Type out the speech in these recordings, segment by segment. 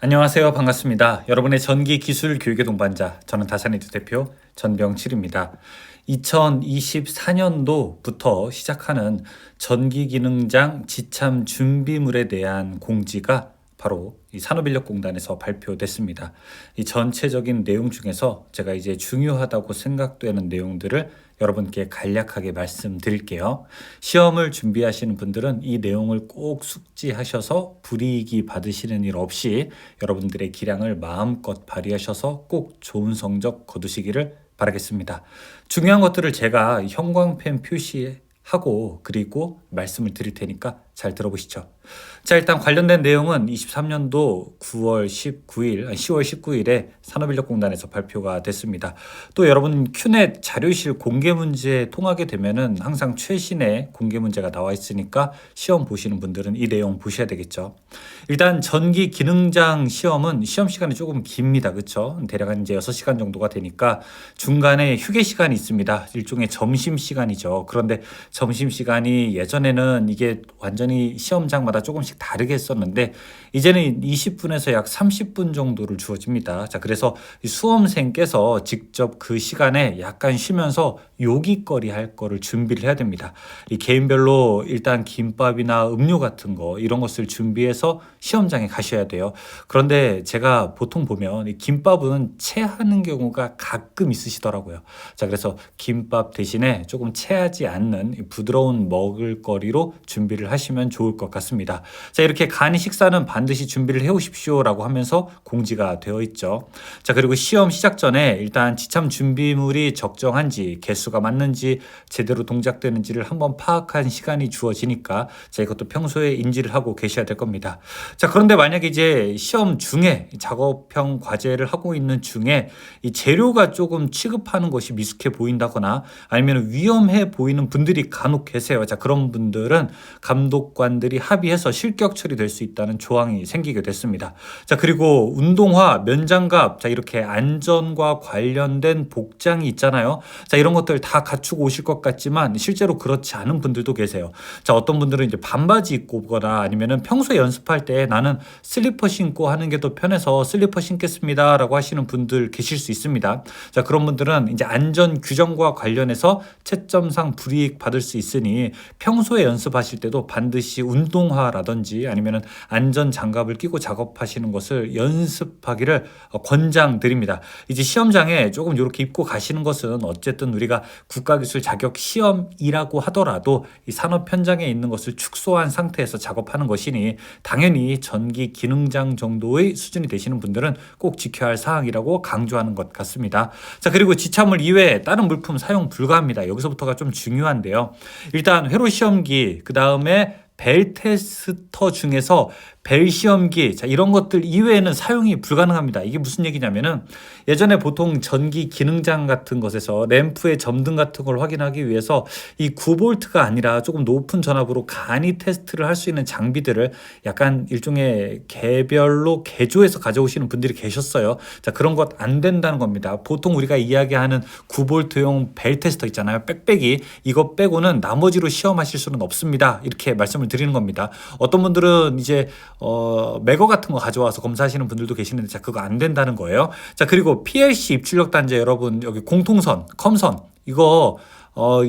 안녕하세요. 반갑습니다. 여러분의 전기 기술 교육의 동반자, 저는 다산이드 대표 전병칠입니다. 2024년도부터 시작하는 전기기능장 지참 준비물에 대한 공지가 바로 이 산업인력공단에서 발표됐습니다. 이 전체적인 내용 중에서 제가 이제 중요하다고 생각되는 내용들을 여러분께 간략하게 말씀드릴게요. 시험을 준비하시는 분들은 이 내용을 꼭 숙지하셔서 불이익이 받으시는 일 없이 여러분들의 기량을 마음껏 발휘하셔서 꼭 좋은 성적 거두시기를 바라겠습니다. 중요한 것들을 제가 형광펜 표시하고 그리고 말씀을 드릴 테니까 잘 들어보시죠. 자, 일단 관련된 내용은 23년도 10월 19일에 산업인력공단에서 발표가 됐습니다. 또 여러분 큐넷 자료실 공개 문제 통하게 되면은 항상 최신의 공개 문제가 나와 있으니까 시험 보시는 분들은 이 내용 보셔야 되겠죠. 일단 전기 기능장 시험은 시험 시간이 조금 깁니다. 그렇죠? 대략 한 이제 6시간 정도가 되니까 중간에 휴게 시간이 있습니다. 일종의 점심 시간이죠. 그런데 점심 시간이 예전에는 이게 완전히 시험장마다 조금씩 다르게 했었는데 이제는 20분에서 약 30분 정도를 주어집니다. 자, 그래서 수험생께서 직접 그 시간에 약간 쉬면서 요깃거리 할 거를 준비를 해야 됩니다. 이 개인별로 일단 김밥이나 음료 같은 거 이런 것을 준비해서 시험장에 가셔야 돼요. 그런데 제가 보통 보면 이 김밥은 체하는 경우가 가끔 있으시더라고요. 자, 그래서 김밥 대신에 조금 체하지 않는 부드러운 먹을거리로 준비를 하시면 좋을 것 같습니다. 자, 이렇게 간이 식사는 반드시 준비를 해 오십시오라고 하면서 공지가 되어 있죠. 자, 그리고 시험 시작 전에 일단 지참 준비물이 적정한지 개수가 맞는지 제대로 동작되는지를 한번 파악한 시간이 주어지니까 자, 이것도 평소에 인지를 하고 계셔야 될 겁니다. 자, 그런데 만약에 이제 시험 중에 작업형 과제를 하고 있는 중에 이 재료가 조금 취급하는 것이 미숙해 보인다거나 아니면 위험해 보이는 분들이 간혹 계세요. 자, 그런 분들은 감독관들이 합의해서 실격 처리될 수 있다는 조항이 생기게 됐습니다. 자, 그리고 운동화, 면장갑, 자, 이렇게 안전과 관련된 복장이 있잖아요. 자, 이런 것들 다 갖추고 오실 것 같지만 실제로 그렇지 않은 분들도 계세요. 자, 어떤 분들은 이제 반바지 입고 오거나 아니면은 평소에 연습할 때 나는 슬리퍼 신고 하는 게 더 편해서 슬리퍼 신겠습니다라고 하시는 분들 계실 수 있습니다. 자, 그런 분들은 이제 안전 규정과 관련해서 채점상 불이익 받을 수 있으니 평소에 연습하실 때도 반드시 운동화라든지 아니면은 안전 장갑을 끼고 작업하시는 것을 연습하기를 권장드립니다. 이제 시험장에 조금 이렇게 입고 가시는 것은 어쨌든 우리가 국가기술 자격 시험이라고 하더라도 이 산업 현장에 있는 것을 축소한 상태에서 작업하는 것이니 당연히 전기 기능장 정도의 수준이 되시는 분들은 꼭 지켜야 할 사항이라고 강조하는 것 같습니다. 자, 그리고 지참물 이외에 다른 물품 사용 불가합니다. 여기서부터가 좀 중요한데요. 일단 회로 시험기, 그 다음에 벨 테스터 중에서 벨 시험기, 자, 이런 것들 이외에는 사용이 불가능합니다. 이게 무슨 얘기냐면은 예전에 보통 전기 기능장 같은 것에서 램프의 점등 같은 걸 확인하기 위해서 이 9V가 아니라 조금 높은 전압으로 간이 테스트를 할 수 있는 장비들을 약간 일종의 개별로 개조해서 가져오시는 분들이 계셨어요. 자, 그런 것 안 된다는 겁니다. 보통 우리가 이야기하는 9V용 벨 테스터 있잖아요. 빽빽이, 이거 빼고는 나머지로 시험하실 수는 없습니다. 이렇게 말씀을 드리는 겁니다. 어떤 분들은 이제 매거 같은 거 가져와서 검사하시는 분들도 계시는데 자, 그거 안 된다는 거예요. 자, 그리고 PLC 입출력 단자 여러분 여기 공통선, 컴선 이거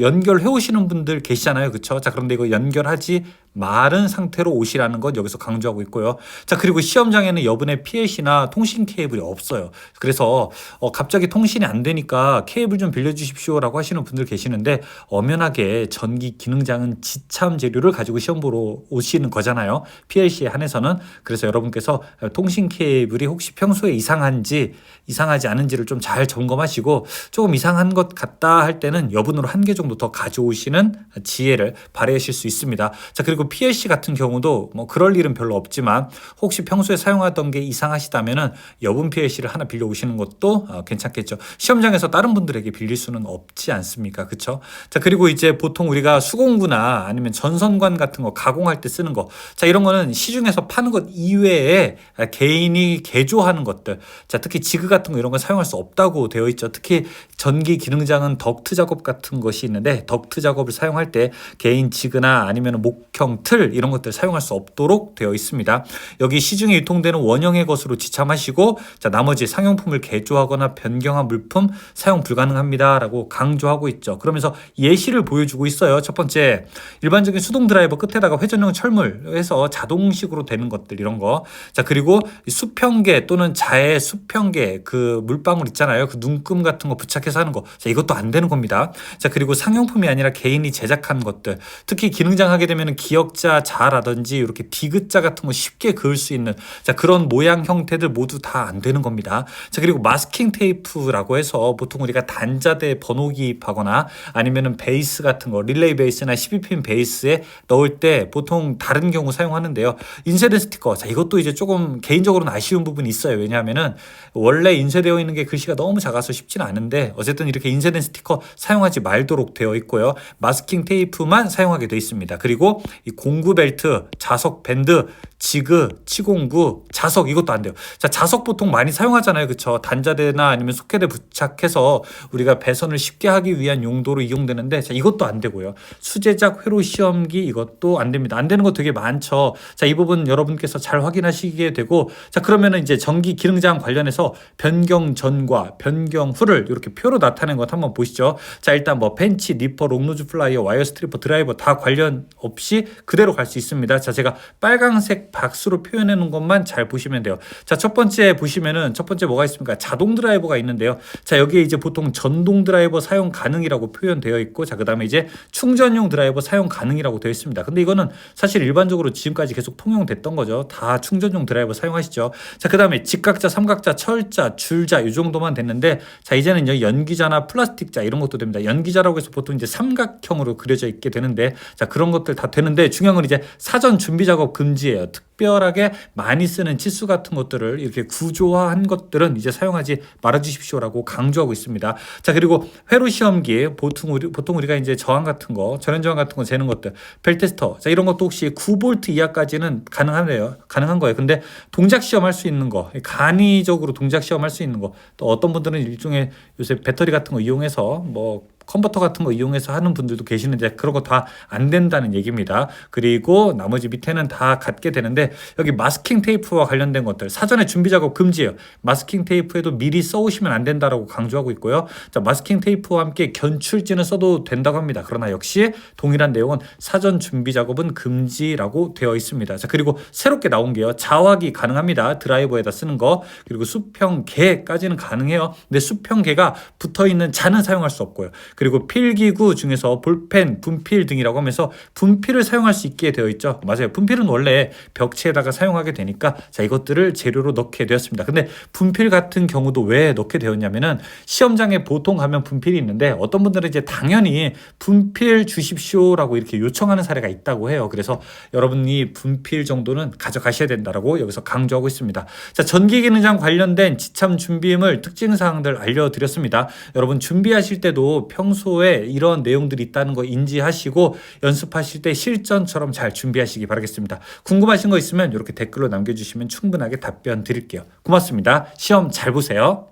연결해 오시는 분들 계시잖아요. 그렇죠? 자, 그런데 이거 연결하지 마른 상태로 오시라는 것 여기서 강조하고 있고요. 자, 그리고 시험장에는 여분의 PLC나 통신 케이블이 없어요. 그래서 갑자기 통신이 안 되니까 케이블 좀 빌려주십시오라고 하시는 분들 계시는데 엄연하게 전기 기능장은 지참 재료를 가지고 시험 보러 오시는 거잖아요. PLC에 한해서는. 그래서 여러분께서 통신 케이블이 혹시 평소에 이상하지 않은지를 좀 잘 점검하시고 조금 이상한 것 같다 할 때는 여분으로 한 개 정도 더 가져오시는 지혜를 발휘하실 수 있습니다. 자, 그리고 PLC 같은 경우도 뭐 그럴 일은 별로 없지만 혹시 평소에 사용하던 게 이상하시다면은 여분 PLC를 하나 빌려 오시는 것도 괜찮겠죠. 시험장에서 다른 분들에게 빌릴 수는 없지 않습니까? 그렇죠? 자, 그리고 이제 보통 우리가 수공구나 아니면 전선관 같은 거 가공할 때 쓰는 거, 자, 이런 거는 시중에서 파는 것 이외에 개인이 개조하는 것들, 자, 특히 지그 같은 거 이런 건 사용할 수 없다고 되어 있죠. 특히 전기 기능장은 덕트 작업 같은 것이 있는데 덕트 작업을 사용할 때 개인 지그나 아니면 목형 수평, 틀 이런 것들 사용할 수 없도록 되어 있습니다. 여기 시중에 유통되는 원형의 것으로 지참하시고 자, 나머지 상용품을 개조하거나 변경한 물품 사용 불가능합니다라고 강조하고 있죠. 그러면서 예시를 보여주고 있어요. 첫 번째, 일반적인 수동 드라이버 끝에다가 회전형 철물 해서 자동식으로 되는 것들 이런 거. 자, 그리고 수평계 또는 자해 수평계 그 물방울 있잖아요. 그 눈금 같은 거 부착해서 하는 거. 자, 이것도 안 되는 겁니다. 자, 그리고 상용품이 아니라 개인이 제작한 것들. 특히 기능장 하게 되면 기역자 자라든지 이렇게 디귿자 같은 거 쉽게 그을 수 있는 자, 그런 모양 형태들 모두 다 안 되는 겁니다. 자, 그리고 마스킹 테이프라고 해서 보통 우리가 단자대 번호 기입하거나 아니면은 베이스 같은 거 릴레이 베이스나 12핀 베이스에 넣을 때 보통 다른 경우 사용하는데요. 인쇄된 스티커. 자, 이것도 이제 조금 개인적으로는 아쉬운 부분이 있어요. 왜냐하면은 원래 인쇄되어 있는 게 글씨가 너무 작아서 쉽지는 않은데 어쨌든 이렇게 인쇄된 스티커 사용하지 말도록 되어 있고요. 마스킹 테이프만 사용하게 되어 있습니다. 그리고 이 공구 벨트, 자석 밴드, 지그, 치공구, 자석 이것도 안 돼요. 자, 자석 보통 많이 사용하잖아요. 그쵸? 단자대나 아니면 소켓에 부착해서 우리가 배선을 쉽게 하기 위한 용도로 이용되는데 자, 이것도 안 되고요. 수제작 회로 시험기 이것도 안 됩니다. 안 되는 거 되게 많죠. 자, 이 부분 여러분께서 잘 확인하시게 되고 자, 그러면은 이제 전기 기능장 관련해서 변경 전과 변경 후를 이렇게 표로 나타낸 것 한번 보시죠. 자, 일단 뭐 펜치, 니퍼, 롱노즈 플라이어, 와이어 스트리퍼, 드라이버 다 관련 없이 그대로 갈 수 있습니다. 자, 제가 빨강색 박수로 표현해 놓은 것만 잘 보시면 돼요. 자, 첫 번째 보시면은 첫 번째 뭐가 있습니까? 자동 드라이버가 있는데요. 자, 여기에 이제 보통 전동 드라이버 사용 가능이라고 표현되어 있고 자, 그다음에 이제 충전용 드라이버 사용 가능이라고 되어 있습니다. 근데 이거는 사실 일반적으로 지금까지 계속 통용됐던 거죠. 다 충전용 드라이버 사용하시죠. 자, 그다음에 직각자, 삼각자, 철자, 줄자 이 정도만 됐는데 자, 이제는 연기자나 플라스틱자 이런 것도 됩니다. 연기자라고 해서 보통 이제 삼각형으로 그려져 있게 되는데 자, 그런 것들 다 되는데 중요한 건 이제 사전 준비 작업 금지예요. 특별하게 많이 쓰는 치수 같은 것들을 이렇게 구조화한 것들은 이제 사용하지 말아주십시오라고 강조하고 있습니다. 자, 그리고 회로 시험기 보통 우리가 이제 저항 같은 거, 전원 저항 같은 거 재는 것들, 벨테스터, 자, 이런 것도 혹시 9V 이하까지는 가능한 거예요. 근데 동작 시험할 수 있는 거, 간이적으로 동작 시험할 수 있는 거, 또 어떤 분들은 일종의 요새 배터리 같은 거 이용해서 뭐 컨버터 같은 거 이용해서 하는 분들도 계시는데 그런 거 다 안 된다는 얘기입니다. 그리고 나머지 밑에는 다 갖게 되는데 여기 마스킹 테이프와 관련된 것들 사전에 준비 작업 금지예요. 마스킹 테이프에도 미리 써오시면 안 된다라고 강조하고 있고요. 자, 마스킹 테이프와 함께 견출지는 써도 된다고 합니다. 그러나 역시 동일한 내용은 사전 준비 작업은 금지라고 되어 있습니다. 자, 그리고 새롭게 나온 게요. 자화기 가능합니다. 드라이버에다 쓰는 거. 그리고 수평계까지는 가능해요. 근데 수평계가 붙어있는 자는 사용할 수 없고요. 그리고 필기구 중에서 볼펜, 분필 등이라고 하면서 분필을 사용할 수 있게 되어 있죠. 맞아요. 분필은 원래 벽체에다가 사용하게 되니까 자, 이것들을 재료로 넣게 되었습니다. 근데 분필 같은 경우도 왜 넣게 되었냐면은 시험장에 보통 가면 분필이 있는데 어떤 분들은 이제 당연히 분필 주십시오라고 이렇게 요청하는 사례가 있다고 해요. 그래서 여러분이 분필 정도는 가져가셔야 된다라고 여기서 강조하고 있습니다. 자, 전기기능장 관련된 지참 준비물 특징사항들 알려드렸습니다. 여러분 준비하실 때도 평소에 이런 내용들이 있다는 거 인지하시고 연습하실 때 실전처럼 잘 준비하시기 바라겠습니다. 궁금하신 거 있으면 이렇게 댓글로 남겨주시면 충분하게 답변 드릴게요. 고맙습니다. 시험 잘 보세요.